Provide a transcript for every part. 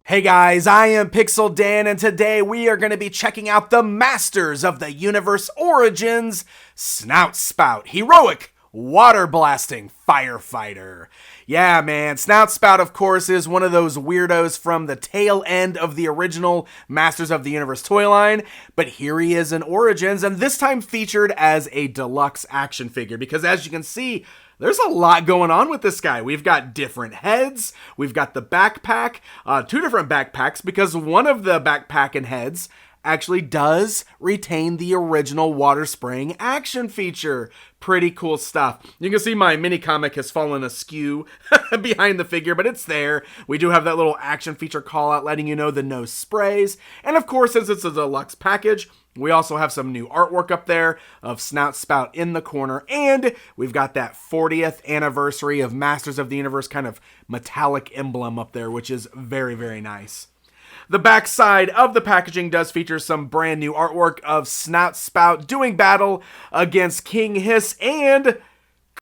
Hey guys, I am Pixel Dan, and today we are going to be checking out the Masters of the Universe Origins Snout Spout, heroic water blasting firefighter. Yeah, man, Snout Spout, of course, is one of those weirdos from the tail end of the original Masters of the Universe toy line, but here he is in Origins, and this time featured as a deluxe action figure, because as you can see, there's a lot going on with this guy. We've got different heads. We've got the backpack, two different backpacks, because one of the backpack and heads actually does retain the original water spraying action feature. Pretty cool stuff. You can see my mini comic has fallen askew behind the figure, but it's there. We do have that little action feature call out letting you know the no sprays. And of course, since it's a deluxe package, we also have some new artwork up there of Snout Spout in the corner, and we've got that 40th anniversary of Masters of the Universe kind of metallic emblem up there, which is very, very nice. The back side of the packaging does feature some brand new artwork of Snout Spout doing battle against King Hiss and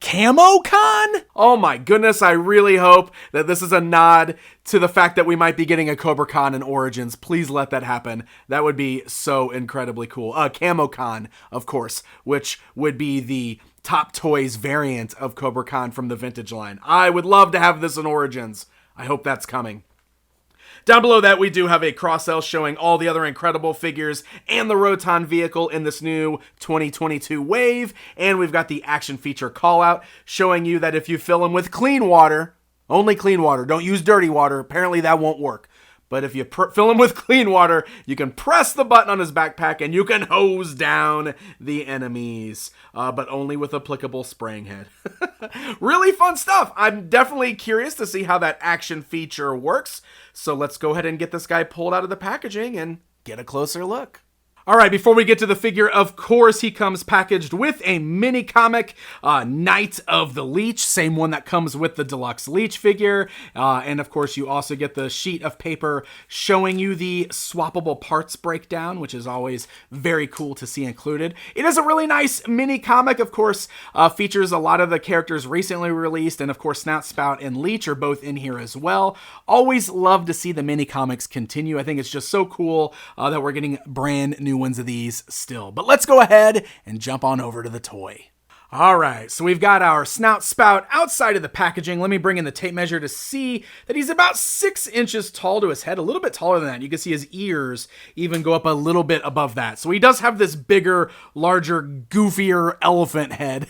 CamoCon? Oh my goodness, I really hope that this is a nod to the fact that we might be getting a CobraCon in Origins. Please let that happen. That would be so incredibly cool. CamoCon, of course, which would be the Top Toys variant of CobraCon from the vintage line. I would love to have this in Origins. I hope that's coming. Down below that, we do have a cross-sell showing all the other incredible figures and the Roton vehicle in this new 2022 wave. And we've got the action feature call-out showing you that if you fill them with clean water, only clean water, don't use dirty water, apparently that won't work. But if you fill him with clean water, you can press the button on his backpack and you can hose down the enemies, but only with applicable spraying head. Really fun stuff. I'm definitely curious to see how that action feature works. So let's go ahead and get this guy pulled out of the packaging and get a closer look. All right, before we get to the figure, of course, he comes packaged with a mini comic, Knight of the Leech, same one that comes with the deluxe Leech figure. And of course, you also get the sheet of paper showing you the swappable parts breakdown, which is always very cool to see included. It is a really nice mini comic, of course, features a lot of the characters recently released, and of course, Snout Spout and Leech are both in here as well. Always love to see the mini comics continue. I think it's just so cool that we're getting brand new ones of these still. But let's go ahead and jump on over to the toy. All right, so we've got our Snout Spout outside of the packaging. Let me bring in the tape measure to see that he's about 6 inches tall to his head, a little bit taller than that. You can see his ears even go up a little bit above that. So he does have this bigger, larger, goofier elephant head.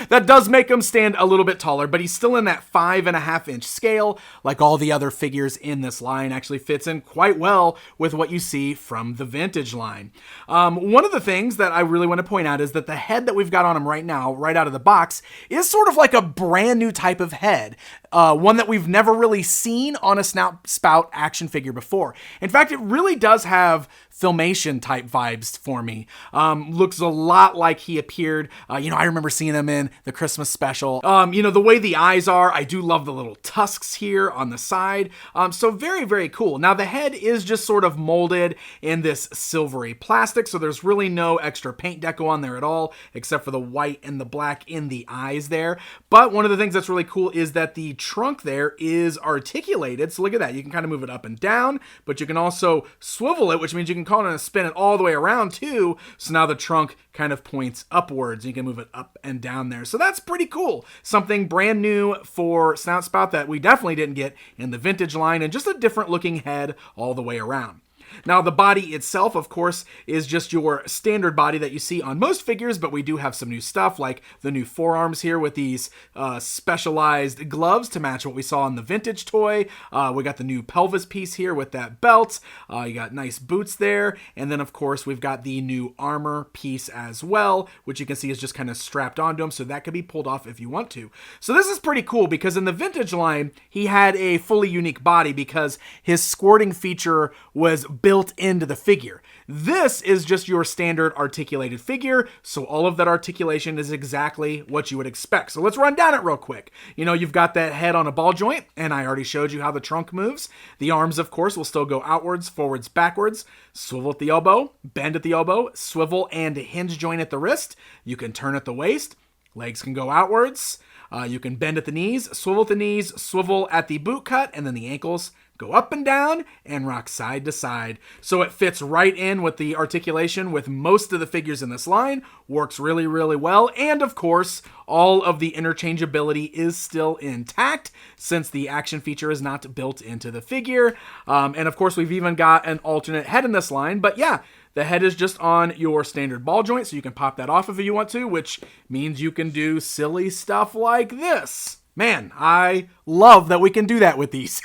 That does make him stand a little bit taller, but he's still in that 5.5-inch scale, like all the other figures in this line. Actually fits in quite well with what you see from the vintage line. One of the things that I really want to point out is that the head that we've got on him right now, right out of the box, is sort of like a brand new type of head. One that we've never really seen on a Snout Spout action figure before. In fact, it really does have Filmation type vibes for me. Looks a lot like he appeared, I remember seeing him in the Christmas special. The way the eyes are, I do love the little tusks here on the side. So very, very cool. Now the head is just sort of molded in this silvery plastic, so there's really no extra paint deco on there at all, except for the white and the black in the eyes there. But one of the things that's really cool is that the trunk there is articulated. So look at that. You can kind of move it up and down, but you can also swivel it, which means you can kind of spin it all the way around too. So now the trunk kind of points upwards. You can move it up and down there. So that's pretty cool. Something brand new for Snout Spout that we definitely didn't get in the vintage line, and just a different looking head all the way around. Now, the body itself, of course, is just your standard body that you see on most figures, but we do have some new stuff, like the new forearms here with these specialized gloves to match what we saw in the vintage toy. We got the new pelvis piece here with that belt. You got nice boots there. And then, of course, we've got the new armor piece as well, which you can see is just kind of strapped onto him, so that could be pulled off if you want to. So this is pretty cool, because in the vintage line, he had a fully unique body because his squirting feature was built into the figure. This is just your standard articulated figure, so all of that articulation is exactly what you would expect. So let's run down it real quick. You've got that head on a ball joint, and I already showed you how the trunk moves. The arms, of course, will still go outwards, forwards, backwards, swivel at the elbow, bend at the elbow, swivel and hinge joint at the wrist. You can turn at the waist. Legs can go outwards. You can bend at the knees, swivel at the knees, swivel at the boot cut, and then the ankles go up and down, and rock side to side. So it fits right in with the articulation with most of the figures in this line, works really, really well, and of course, all of the interchangeability is still intact since the action feature is not built into the figure. And of course, we've even got an alternate head in this line, but yeah, the head is just on your standard ball joint, so you can pop that off if you want to, which means you can do silly stuff like this. Man, I love that we can do that with these.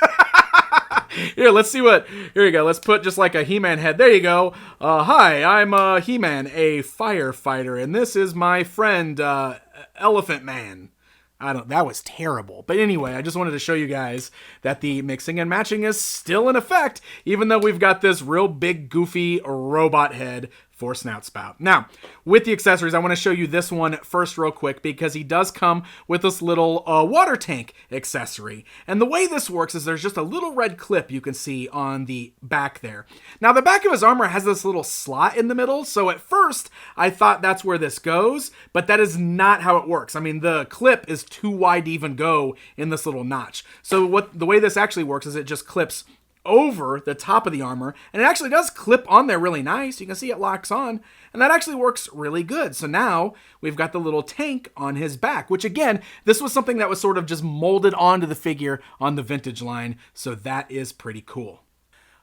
Here, let's see what... Here you go. Let's put just like a He-Man head. There you go. Hi, I'm He-Man, a firefighter, and this is my friend, Elephant Man. That was terrible. But anyway, I just wanted to show you guys that the mixing and matching is still in effect, even though we've got this real big, goofy robot head for Snout Spout. Now, with the accessories, I want to show you this one first real quick because he does come with this little water tank accessory. And the way this works is there's just a little red clip you can see on the back there. Now, the back of his armor has this little slot in the middle, so at first I thought that's where this goes, but that is not how it works. I mean, the clip is too wide to even go in this little notch. So the way this actually works is it just clips over the top of the armor, and it actually does clip on there really nice. You can see it locks on, and that actually works really good. So now we've got the little tank on his back, which again, this was something that was sort of just molded onto the figure on the vintage line, so that is pretty cool.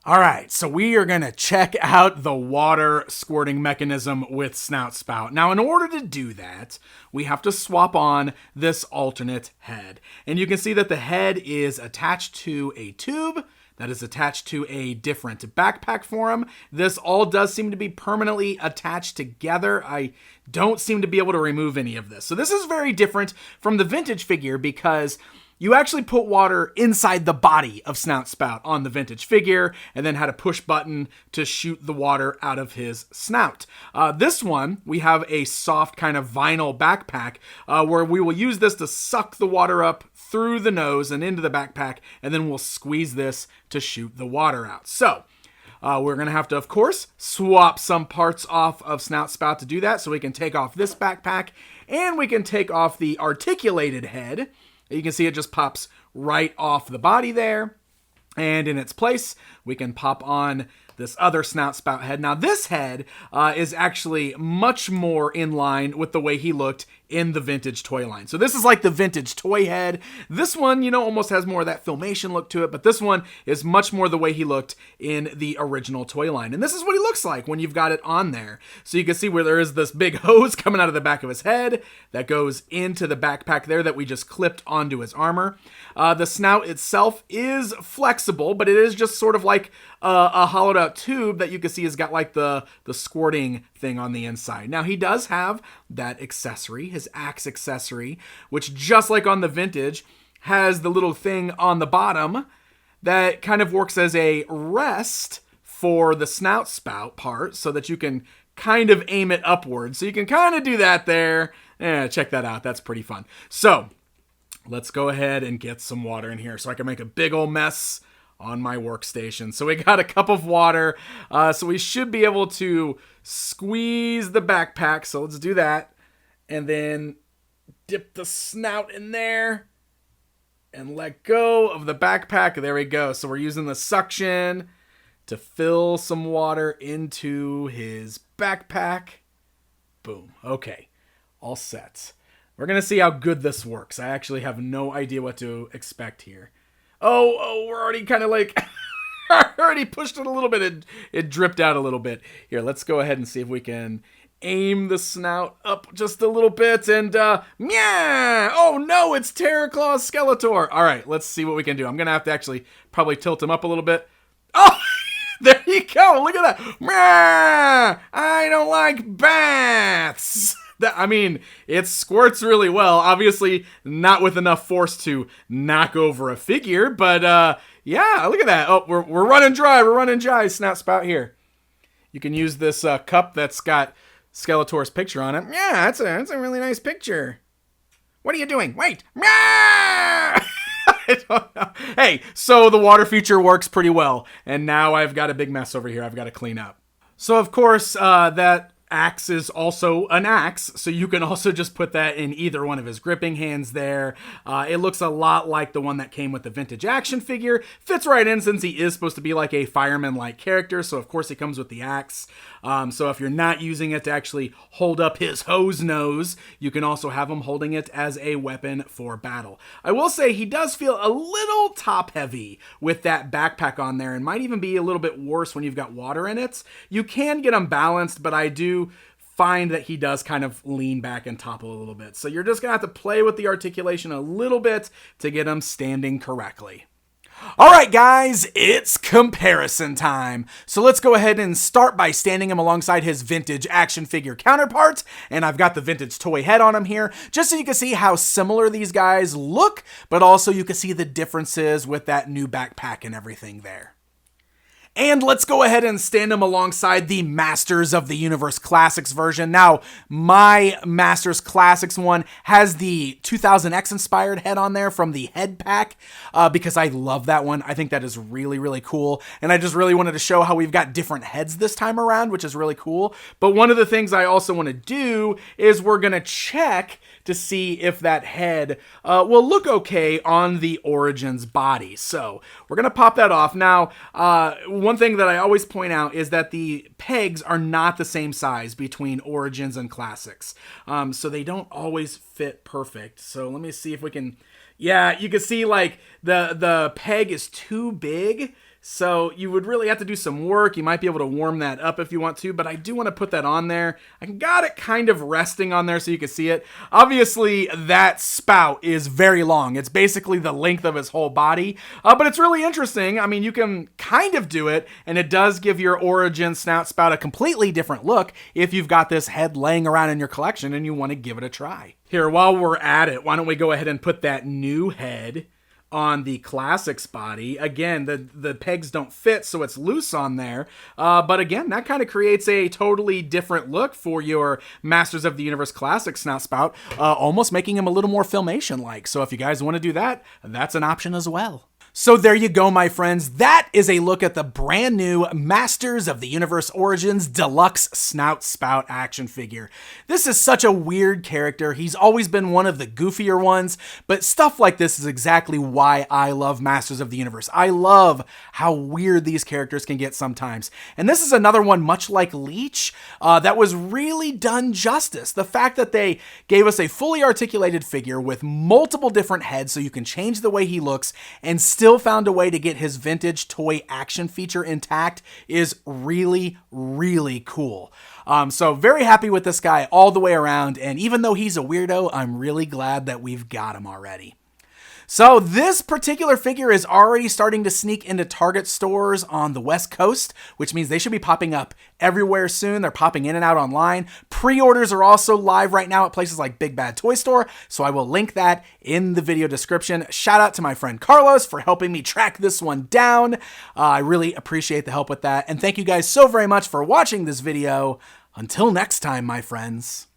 All right, so we are going to check out the water squirting mechanism with Snout Spout. Now, in order to do that, we have to swap on this alternate head. And you can see that the head is attached to a tube that is attached to a different backpack for him. This all does seem to be permanently attached together. I don't seem to be able to remove any of this. So this is very different from the vintage figure because you actually put water inside the body of Snout Spout on the vintage figure and then had a push button to shoot the water out of his snout. This one, we have a soft kind of vinyl backpack where we will use this to suck the water up through the nose and into the backpack, and then we'll squeeze this to shoot the water out. So we're going to have to, of course, swap some parts off of Snout Spout to do that. So we can take off this backpack and we can take off the articulated head. You can see it just pops right off the body there. And in its place, we can pop on this other Snout Spout head. Now, this head is actually much more in line with the way he looked in the vintage toy line. So this is like the vintage toy head. This one, you know, almost has more of that Filmation look to it, but this one is much more the way he looked in the original toy line. And this is what he looks like when you've got it on there. So you can see where there is this big hose coming out of the back of his head that goes into the backpack there that we just clipped onto his armor. The snout itself is flexible, but it is just sort of like a hollowed out tube that you can see has got like the squirting thing on the inside. Now, he does have that accessory, his axe accessory, which just like on the vintage has the little thing on the bottom that kind of works as a rest for the Snout Spout part so that you can kind of aim it upwards. So you can kind of do that there. Check that out. That's pretty fun. So let's go ahead and get some water in here so I can make a big old mess on my workstation. So we got a cup of water. So we should be able to squeeze the backpack. So let's do that. And then dip the snout in there and let go of the backpack. There we go. So we're using the suction to fill some water into his backpack. Boom. Okay. All set. We're going to see how good this works. I actually have no idea what to expect here. Oh, we're already kind of like, I already pushed it a little bit. It dripped out a little bit. Here, let's go ahead and see if we can aim the snout up just a little bit and, meow! Oh no, it's Terraclaw Skeletor. All right, let's see what we can do. I'm going to have to actually probably tilt him up a little bit. Oh, there you go. Look at that. Meow! I don't like baths. It squirts really well. Obviously, not with enough force to knock over a figure, but yeah, look at that. Oh, we're running dry. We're running dry. Snout Spout here. You can use this cup that's got Skeletor's picture on it. Yeah, that's a really nice picture. What are you doing? Wait. I don't know. Hey, so the water feature works pretty well, and now I've got a big mess over here I've got to clean up. So, of course, that axe is also an axe, so you can also just put that in either one of his gripping hands there. It looks a lot like the one that came with the vintage action figure. Fits right in since he is supposed to be like a fireman-like character, so of course he comes with the axe. So if you're not using it to actually hold up his hose nose, you can also have him holding it as a weapon for battle. I will say he does feel a little top-heavy with that backpack on there, and might even be a little bit worse when you've got water in it. You can get him balanced, but I do find that he does kind of lean back and topple a little bit. So you're just gonna have to play with the articulation a little bit to get him standing correctly. All right, guys, it's comparison time. So let's go ahead and start by standing him alongside his vintage action figure counterpart. And I've got the vintage toy head on him here, just so you can see how similar these guys look, but also you can see the differences with that new backpack and everything there. And let's go ahead and stand him alongside the Masters of the Universe Classics version. Now, my Masters Classics one has the 2000X inspired head on there from the head pack because I love that one. I think that is really, really cool. And I just really wanted to show how we've got different heads this time around, which is really cool. But one of the things I also want to do is we're going to check to see if that head will look okay on the Origins body. So we're going to pop that off. Now, one thing that I always point out is that the pegs are not the same size between Origins and Classics. So they don't always fit perfect. So let me see if we can... Yeah, you can see like the peg is too big. So you would really have to do some work. You might be able to warm that up if you want to, but I do want to put that on there. I got it kind of resting on there so you can see it. Obviously, that spout is very long. It's basically the length of his whole body, but it's really interesting. I mean, you can kind of do it, and it does give your Origin Snout Spout a completely different look if you've got this head laying around in your collection and you want to give it a try. Here, while we're at it, why don't we go ahead and put that new head on the Classics body. Again, the pegs don't fit, so it's loose on there. But again, that kind of creates a totally different look for your Masters of the Universe Classics Snout Spout, almost making him a little more Filmation-like. So if you guys want to do that, that's an option as well. So there you go, my friends. That is a look at the brand new Masters of the Universe Origins Deluxe Snout Spout action figure. This is such a weird character. He's always been one of the goofier ones, but stuff like this is exactly why I love Masters of the Universe. I love how weird these characters can get sometimes. And this is another one, much like Leech, that was really done justice. The fact that they gave us a fully articulated figure with multiple different heads so you can change the way he looks and still found a way to get his vintage toy action feature intact is really, really cool. So very happy with this guy all the way around, and even though he's a weirdo, I'm really glad that we've got him already. So this particular figure is already starting to sneak into Target stores on the West Coast, which means they should be popping up everywhere soon. They're popping in and out online. Pre-orders are also live right now at places like Big Bad Toy Store, so I will link that in the video description. Shout out to my friend Carlos for helping me track this one down. I really appreciate the help with that, and thank you guys so very much for watching this video. Until next time, my friends.